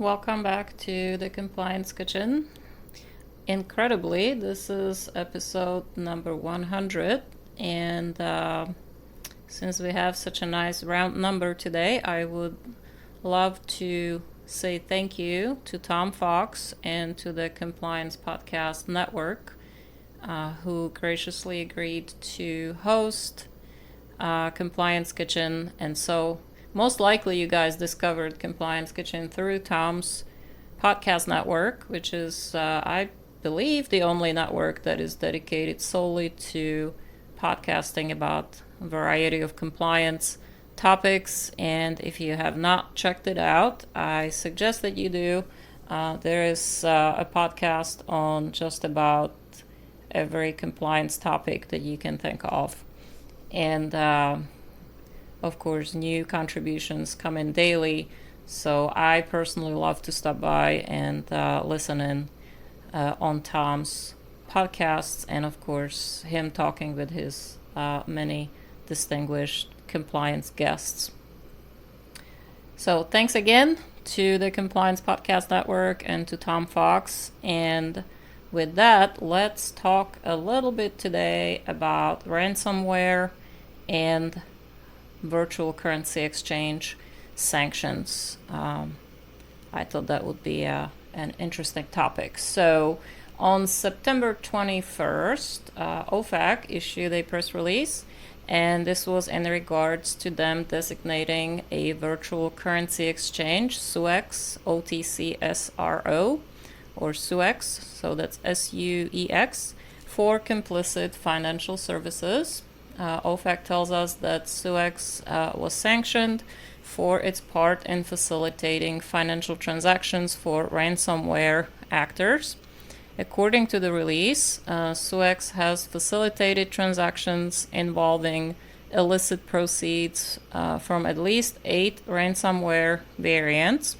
welcome back to the Compliance Kitchen. Incredibly, this is episode number 100, and since we have such a nice round number today, I would love to say thank you to Tom Fox and to the Compliance Podcast Network, who graciously agreed to host Compliance Kitchen. And so most likely you guys discovered Compliance Kitchen through Tom's podcast network, which is, I believe, the only network that is dedicated solely to podcasting about a variety of compliance topics. And if you have not checked it out, I suggest that you do. There is a podcast on just about every compliance topic that you can think of. And of course, new contributions come in daily. So I personally love to stop by and listen in on Tom's podcasts, and of course, him talking with his many distinguished compliance guests. So thanks again to the Compliance Podcast Network and to Tom Fox. And with that, let's talk a little bit today about ransomware and virtual currency exchange sanctions. I thought that would be an interesting topic. So on September 21st, OFAC issued a press release, and this was in regards to them designating a virtual currency exchange, SUEX, OTCSRO, or SUEX, so that's SUEX, for complicit financial services. OFAC tells us that SUEX was sanctioned for its part in facilitating financial transactions for ransomware actors. According to the release, SUEX has facilitated transactions involving illicit proceeds from at least 8 ransomware variants.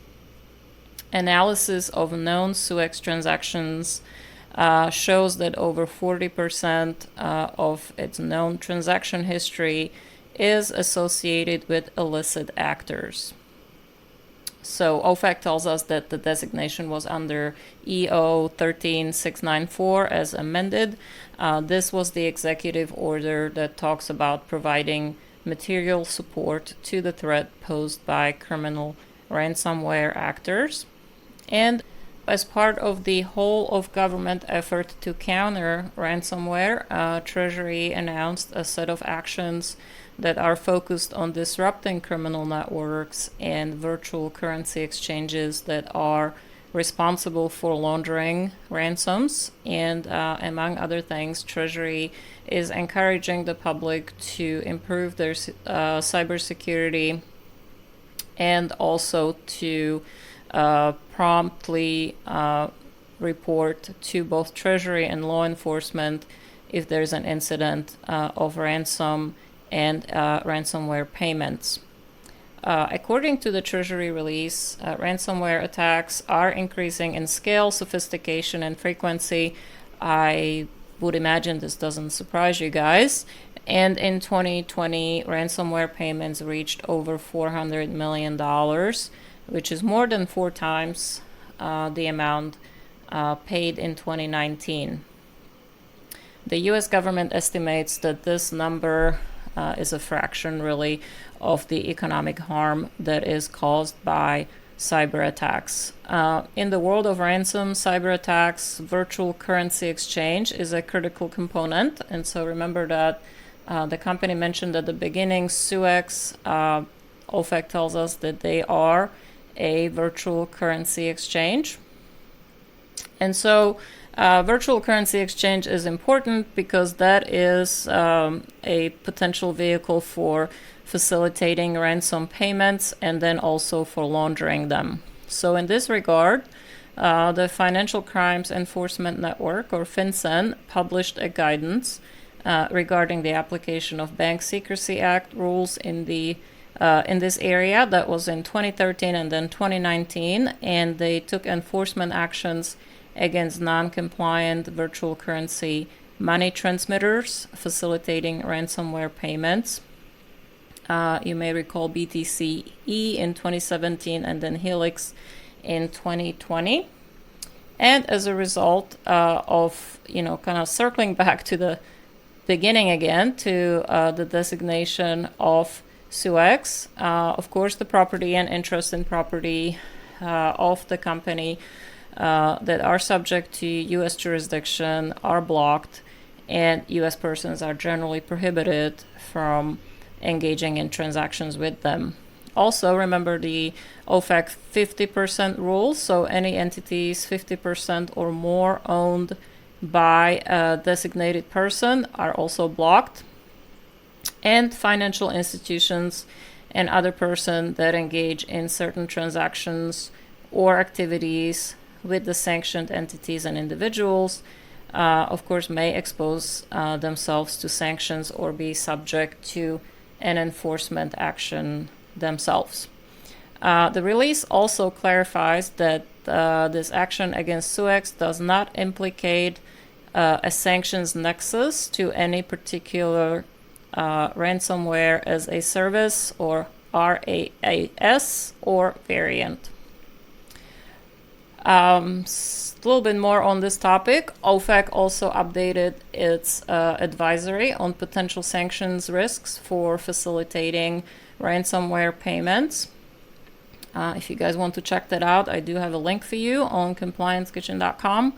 Analysis of known SUEX transactions shows that over 40% of its known transaction history is associated with illicit actors. So OFAC tells us that the designation was under EO 13694 as amended. This was the executive order that talks about providing material support to the threat posed by criminal ransomware actors. And as part of the whole of government effort to counter ransomware, Treasury announced a set of actions that are focused on disrupting criminal networks and virtual currency exchanges that are responsible for laundering ransoms. And among other things, Treasury is encouraging the public to improve their cybersecurity and also to promptly report to both Treasury and law enforcement if there's an incident of ransom and ransomware payments. According to the Treasury release, ransomware attacks are increasing in scale, sophistication, and frequency. I would imagine this doesn't surprise you guys. And in 2020, ransomware payments reached over $400 million, which is more than 4 times the amount paid in 2019. The US government estimates that this number is a fraction, really, of the economic harm that is caused by cyber attacks. In the world of ransom cyber attacks, virtual currency exchange is a critical component. And so remember that the company mentioned at the beginning, SUEX, OFAC tells us that they are a virtual currency exchange. And so virtual currency exchange is important because that is a potential vehicle for facilitating ransom payments and then also for laundering them. So in this regard, the Financial Crimes Enforcement Network, or FinCEN, published a guidance regarding the application of Bank Secrecy Act rules in this area. That was in 2013 and then 2019, and they took enforcement actions against non-compliant virtual currency money transmitters facilitating ransomware payments. You may recall BTCE in 2017 and then Helix in 2020. And as a result of, kind of circling back to the beginning again to the designation of SUEX, of course, the property and interest in property of the company that are subject to U.S. jurisdiction are blocked, and U.S. persons are generally prohibited from engaging in transactions with them. Also, remember the OFAC 50% rule, so any entities 50% or more owned by a designated person are also blocked, and financial institutions and other persons that engage in certain transactions or activities with the sanctioned entities and individuals, of course, may expose themselves to sanctions or be subject to an enforcement action themselves. The release also clarifies that this action against SUEX does not implicate a sanctions nexus to any particular ransomware as a service or RAAS or variant. A little bit more on this topic. OFAC also updated its advisory on potential sanctions risks for facilitating ransomware payments. If you guys want to check that out, I do have a link for you on compliancekitchen.com.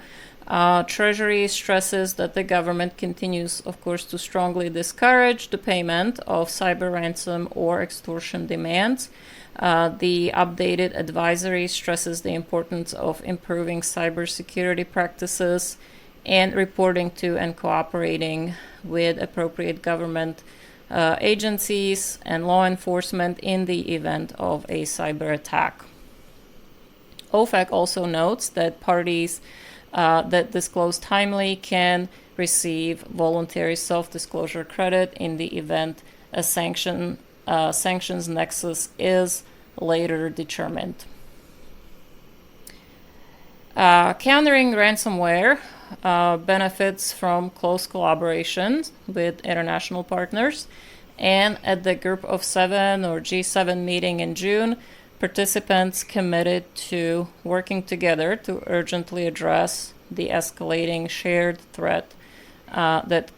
Treasury stresses that the government continues, of course, to strongly discourage the payment of cyber ransom or extortion demands. The updated advisory stresses the importance of improving cybersecurity practices and reporting to and cooperating with appropriate government agencies and law enforcement in the event of a cyber attack. OFAC also notes that parties that disclose timely can receive voluntary self-disclosure credit in the event a sanctions nexus is later determined. Countering ransomware benefits from close collaboration with international partners, and at the Group of Seven or G7 meeting in June, participants committed to working together to urgently address the escalating shared threat that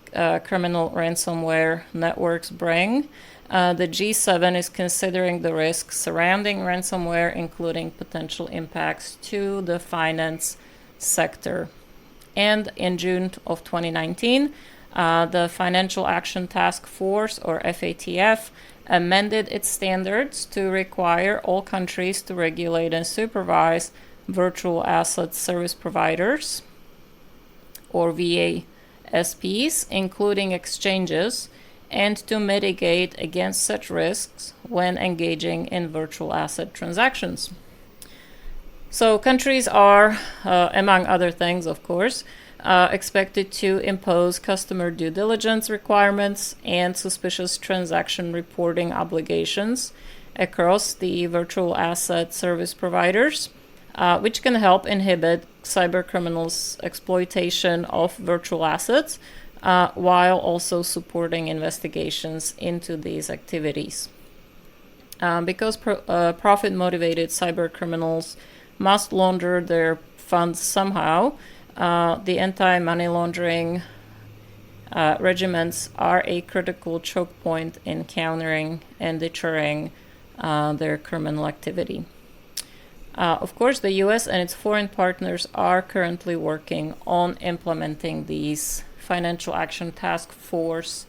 criminal ransomware networks bring. The G7 is considering the risks surrounding ransomware, including potential impacts to the finance sector. And in June of 2019, the Financial Action Task Force, or FATF, amended its standards to require all countries to regulate and supervise virtual asset service providers, or VASPs, including exchanges, and to mitigate against such risks when engaging in virtual asset transactions. So countries are, among other things, of course, expected to impose customer due diligence requirements and suspicious transaction reporting obligations across the virtual asset service providers, which can help inhibit cybercriminals' exploitation of virtual assets, while also supporting investigations into these activities. Because profit-motivated cybercriminals must launder their funds somehow, the anti-money laundering regiments are a critical choke point in countering and deterring their criminal activity. Of course, the U.S. and its foreign partners are currently working on implementing these Financial Action Task Force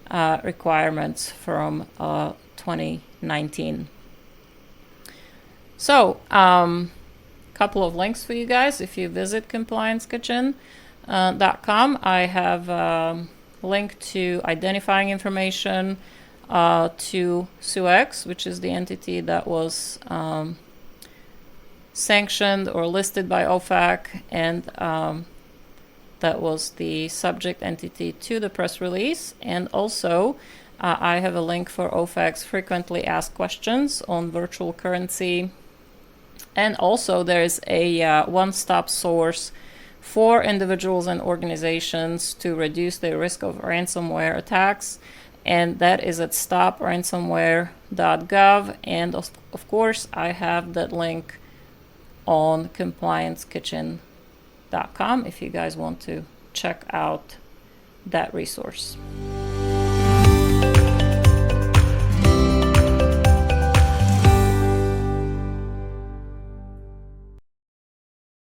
requirements from 2019. So, couple of links for you guys. If you visit compliancekitchen.com, I have a link to identifying information to SUEX, which is the entity that was sanctioned or listed by OFAC, and that was the subject entity to the press release. And also, I have a link for OFAC's frequently asked questions on virtual currency. And also, there's a one-stop source for individuals and organizations to reduce their risk of ransomware attacks, and that is at stopransomware.gov. And of course, I have that link on compliancekitchen.com if you guys want to check out that resource.